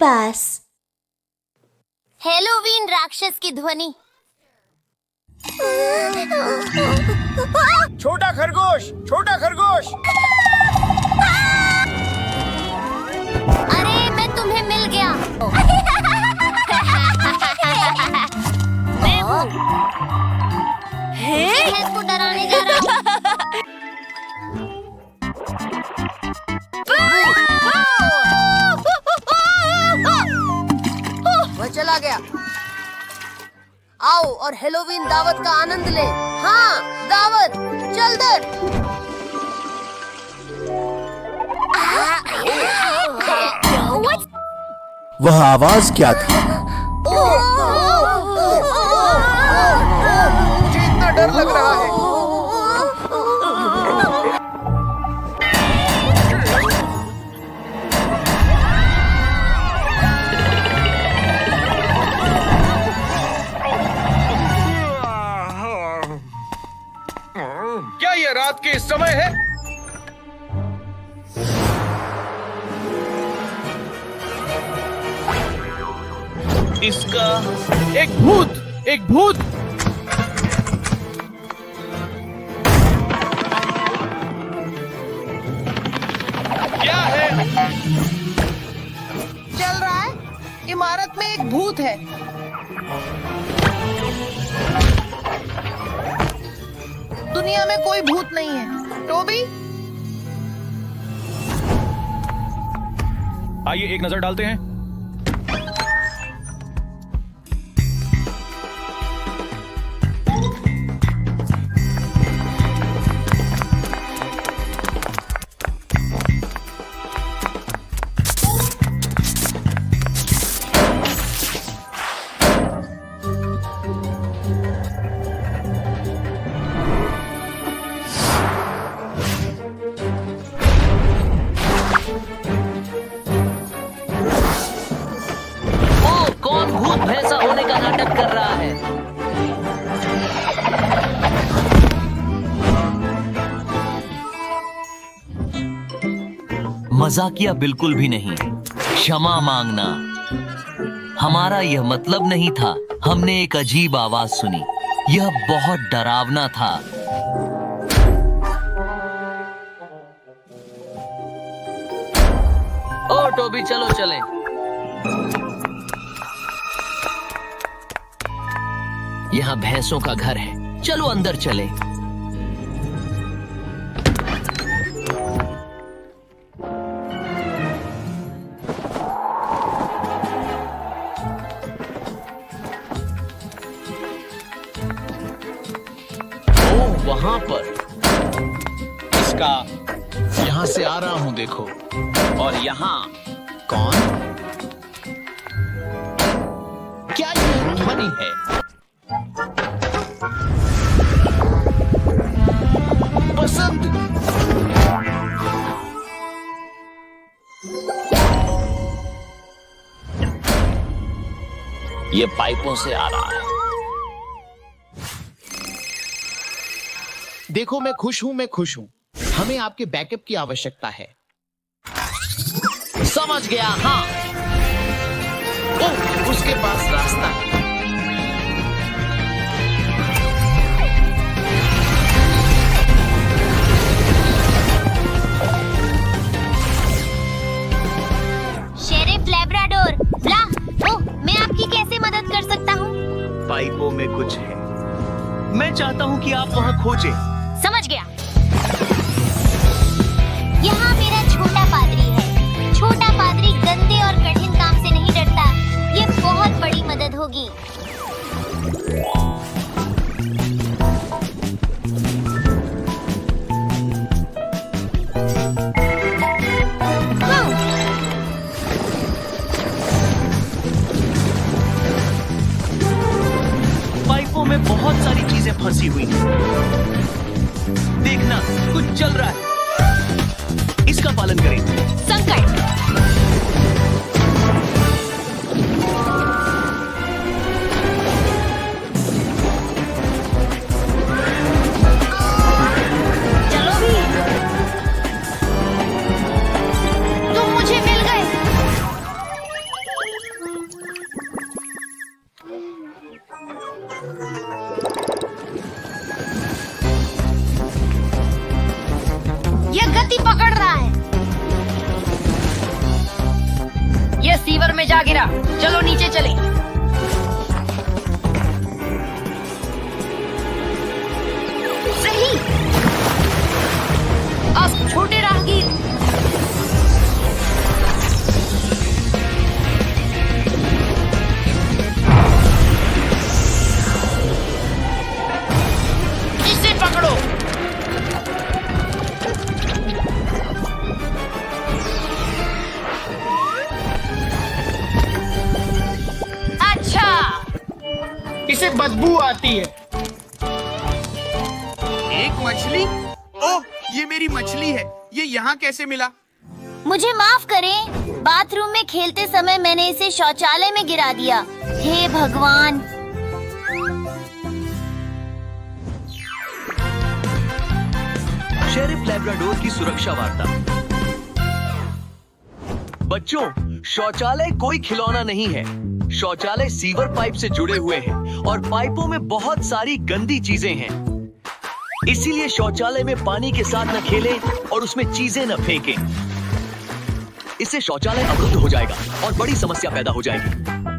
पास। Halloween राक्षस की ध्वनि। छोटा खरगोश, छोटा खरगोश। अरे मैं तुम्हें मिल गया। मैं हूँ। भैंस को डराने जा रहा हूँ। वह चला गया। आओ और हेलोवीन दावत का आनंद ले। हाँ, दावत, चल दर। वह आवाज क्या थी? मुझे इतना डर लग रहा है। क्या ये रात के समय है? इसका एक भूत, एक भूत। क्या है? चल रहा है। इमारत में एक भूत है। दुनिया में कोई भूत नहीं है। टोबी, आइए एक नजर डालते हैं। मजाकिया बिल्कुल भी नहीं। क्षमा मांगना। हमारा यह मतलब नहीं था। हमने एक अजीब आवाज सुनी। यह बहुत डरावना था। ओ टोबी, चलो चले। यहाँ भैंसों का घर है। चलो अंदर चले। वहां पर इसका यहां से आ रहा हूं, देखो। और यहां कौन? क्या ये ध्वनि है? पसंद। ये पाइपों से आ रहा है। देखो, मैं खुश हूं, मैं खुश हूं। हमें आपके बैकअप की आवश्यकता है। समझ गया। हाँ। ओह, उसके पास रास्ता है। शेरिफ लैब्राडोर, ब्ला। ओह, मैं आपकी कैसे मदद कर सकता हूँ? पाइपों में कुछ है। मैं चाहता हूं कि आप वहां खोजें। समझ गया। यहाँ मेरा छोटा पादरी है। छोटा पादरी गंदे और कठिन काम से नहीं डरता। ये बहुत बड़ी मदद होगी। पाइपों में बहुत सारी चीजें फंसी हुई हैं। देखना, कुछ चल रहा है। इसका पालन करें। संकट। चलो भी। तुम मुझे मिल गए। ये सीवर में जा गिरा। चलो नीचे चलें। सही। अब छोटे राहगीर। इसे पकड़ो। अच्छा, इसे बदबू आती है। एक मछली? ओह, ये मेरी मछली है। ये यहाँ कैसे मिला? मुझे माफ करें, बाथरूम में खेलते समय मैंने इसे शौचालय में गिरा दिया। हे भगवान। शेरिफ लैब्राडोर की सुरक्षा वार्ता। बच्चों, शौचालय कोई खिलौना नहीं है। शौचालय सीवर पाइप से जुड़े हुए हैं और पाइपों में बहुत सारी गंदी चीजें हैं। इसीलिए शौचालय में पानी के साथ न खेलें और उसमें चीजें न फेंकें। इससे शौचालय अवरुद्ध हो जाएगा और बड़ी समस्या पैदा हो जाएगी।